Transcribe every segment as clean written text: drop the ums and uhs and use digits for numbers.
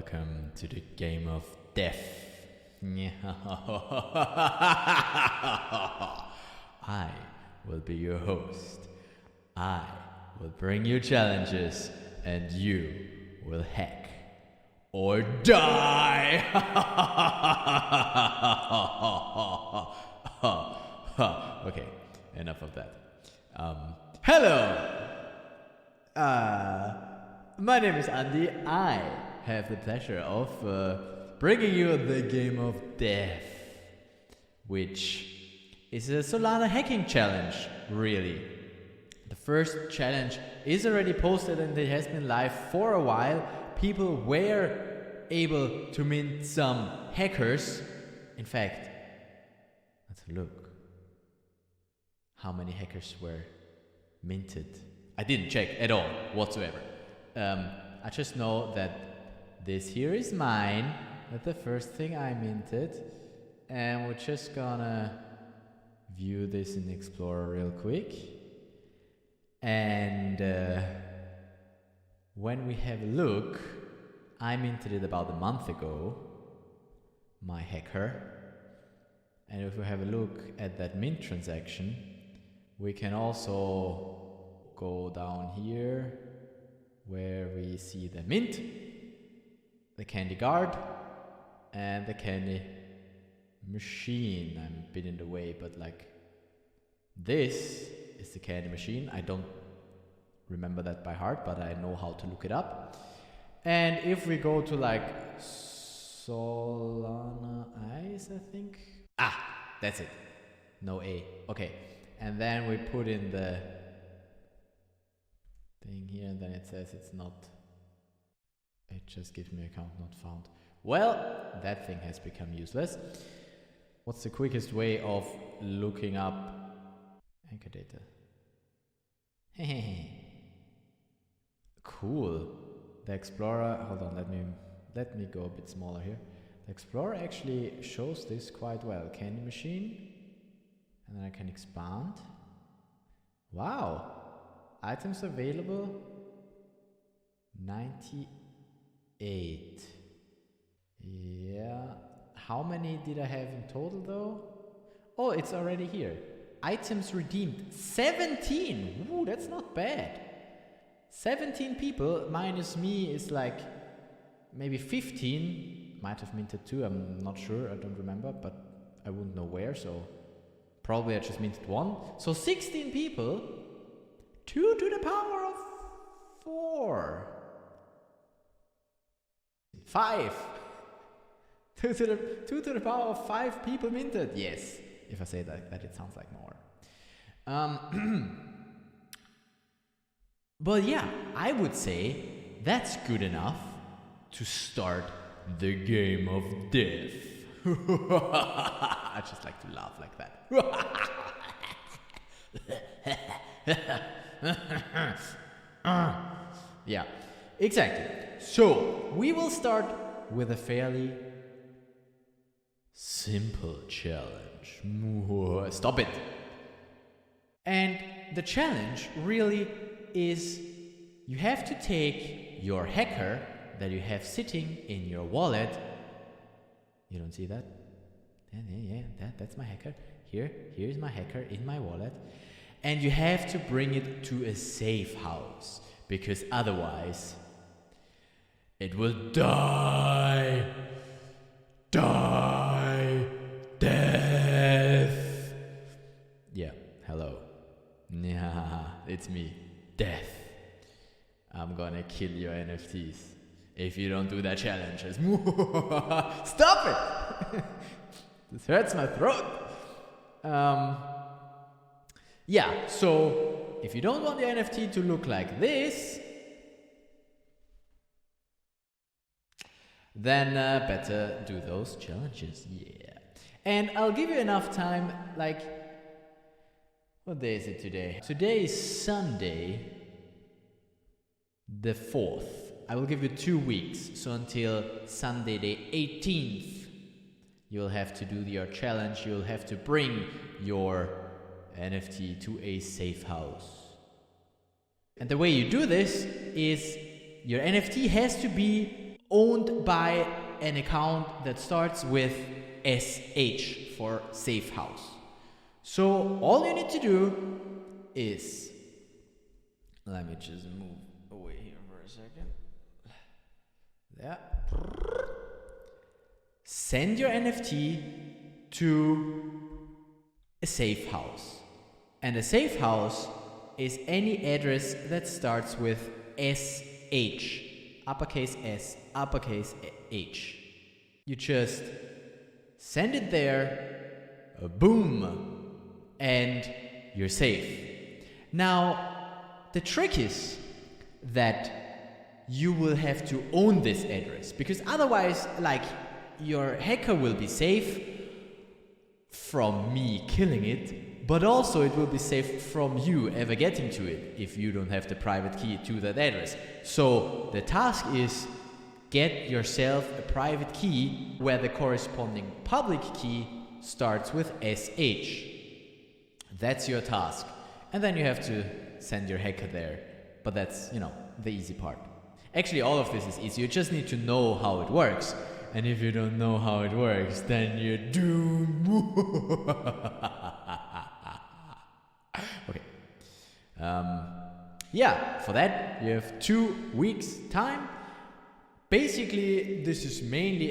Welcome to the game of death. I will be your host. I will bring you challenges and you will hack or die. Okay, enough of that. Hello! My name is Andy. I have the pleasure of bringing you the game of death, which is a Solana hacking challenge, really. The first challenge is already posted and it has been live for a while. People were able to mint some hackers. In fact, let's look. How many hackers were minted? I didn't check at all, whatsoever. I just know that this here is mine. That's the first thing I minted. And we're just gonna view this in Explorer real quick. And when we have a look, I minted it about a month ago, my hacker. And if we have a look at that mint transaction, we can also go down here where we see the mint, the candy guard, and the candy machine. I'm a bit in the way, but like this is the candy machine. I don't remember that by heart, but I know how to look it up. And if we go to like Solana Eyes, I think. That's it. No A. Okay. And then we put in the thing here, and then it says it's not. It just gives me account not found. Well, that thing has become useless. What's the quickest way of looking up anchor data? Cool. The Explorer, hold on, let me go a bit smaller here. The Explorer actually shows this quite well. Candy machine, and then I can expand. Wow. Items available 98. Yeah. How many did I have in total though? Oh, it's already here. Items redeemed 17. Ooh, that's not bad. 17 people minus me is like maybe 15. Might have minted 2, I'm not sure, I don't remember, but I wouldn't know where, so probably I just minted 1. So 16 people, 2 to the power of 4. 5. 2 to the power of 5 people minted. Yes, if I say that it sounds like more. But yeah, I would say that's good enough to start the game of death. I just like to laugh like that. Yeah, exactly. So we will start with a fairly simple challenge. Stop it. And the challenge really is you have to take your hacker that you have sitting in your wallet. You don't see that? Yeah, that's my hacker. Here's my hacker in my wallet. And you have to bring it to a safe house, because otherwise it will die. Death. Yeah, hello. Yeah, it's me. Death. I'm gonna kill your NFTs if you don't do that challenge. Stop it! This hurts my throat. Yeah, so if you don't want the NFT to look like this, then better do those challenges. Yeah. And I'll give you enough time, like, what day is it today? Today is Sunday the 4th. I will give you 2 weeks, so until Sunday the 18th, you'll have to do your challenge. You'll have to bring your NFT to a safe house. And the way you do this is your NFT has to be owned by an account that starts with SH for safe house. So all you need to do is, let me just move away here for a second. There. Send your NFT to a safe house. And a safe house is any address that starts with SH, uppercase S, uppercase H. You just send it there, boom, and you're safe. Now, the trick is that you will have to own this address, because otherwise, like, your hacker will be safe from me killing it, but also it will be safe from you ever getting to it if you don't have the private key to that address. So the task is get yourself a private key where the corresponding public key starts with SH. That's your task. And then you have to send your hacker there. But that's, you know, the easy part. Actually, all of this is easy. You just need to know how it works. And if you don't know how it works, then you're doomed. Okay. Yeah, for that you have 2 weeks time. Basically, this is mainly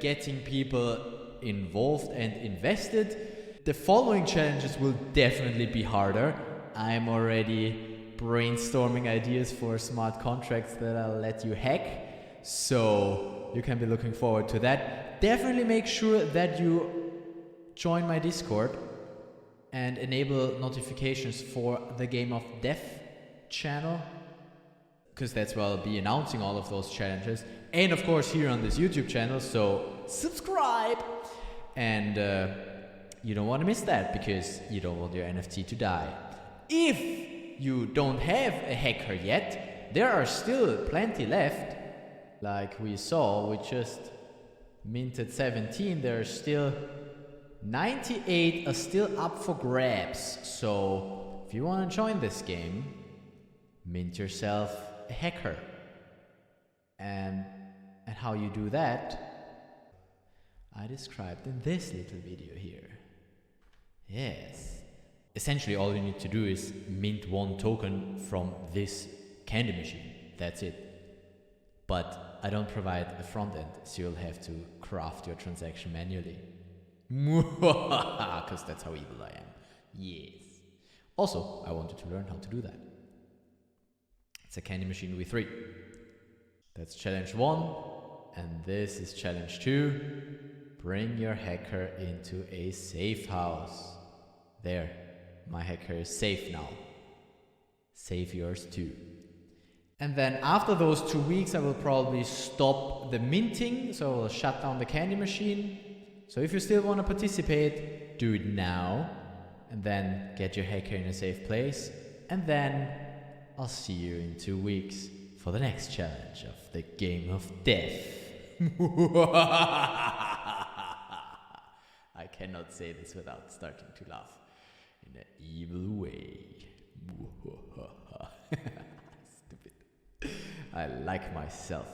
getting people involved and invested. The following challenges will definitely be harder. I'm already brainstorming ideas for smart contracts that I'll let you hack. So you can be looking forward to that. Definitely make sure that you join my Discord and enable notifications for the Game of Death channel, because that's where I'll be announcing all of those challenges. And of course here on this YouTube channel, so subscribe. And you don't want to miss that, because you don't want your NFT to die. If you don't have a hacker yet, there are still plenty left. Like we saw, we just minted 17, there are still 98 are still up for grabs. So if you want to join this game, mint yourself a hacker. And how you do that, I described in this little video here. Yes. Essentially all you need to do is mint 1 token from this candy machine. That's it. But I don't provide a front end, so you'll have to craft your transaction manually. Because that's how evil I am. Yes. Also, I wanted to learn how to do that. It's a candy machine V3. That's challenge 1. And this is challenge 2. Bring your hacker into a safe house. There. My hacker is safe now. Save yours too. And then after those 2 weeks, I will probably stop the minting. So I will shut down the candy machine. So if you still want to participate, do it now. And then get your hacker in a safe place. And then I'll see you in 2 weeks for the next challenge of the Game of Death. I cannot say this without starting to laugh in an evil way. Stupid. I like myself.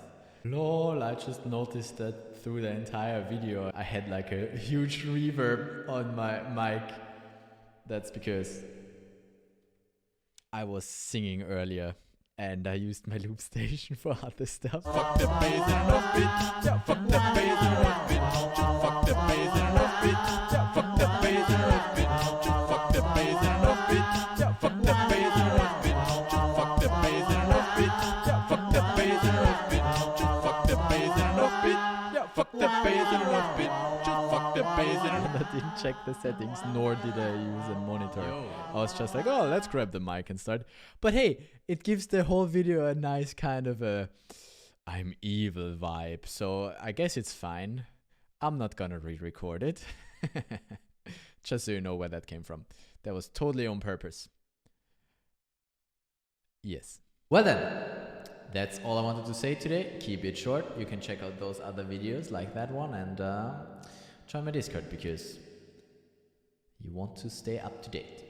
Lol, I just noticed that through the entire video I had like a huge reverb on my mic. That's because I was singing earlier and I used my loop station for other stuff. Fuck the bass and enough bitch. Yeah, fuck the bass and enough bitch. Fuck the bass and enough bitch. Yeah, fuck the bass and enough bitch. Fuck the bass and enough bitch. Yeah, fuck the bass and enough bitch. Fuck the bass and enough bitch. Yeah, fuck the bass and enough bitch. Fuck the bass and enough bitch. Yeah, fuck the bass and enough bitch. Just fuck the bass and enough. I didn't check the settings, nor did I use a monitor. I was just like, oh, let's grab the mic and start. But hey, it gives the whole video a nice kind of a I'm evil vibe. So I guess it's fine. I'm not gonna re-record it. Just so you know where that came from. That was totally on purpose. Yes. Well then, that's all I wanted to say today. Keep it short. You can check out those other videos like that one and join my Discord because you want to stay up to date.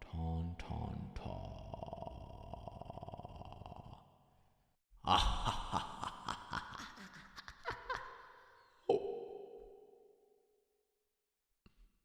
Ton ton ton. Ah ha ha.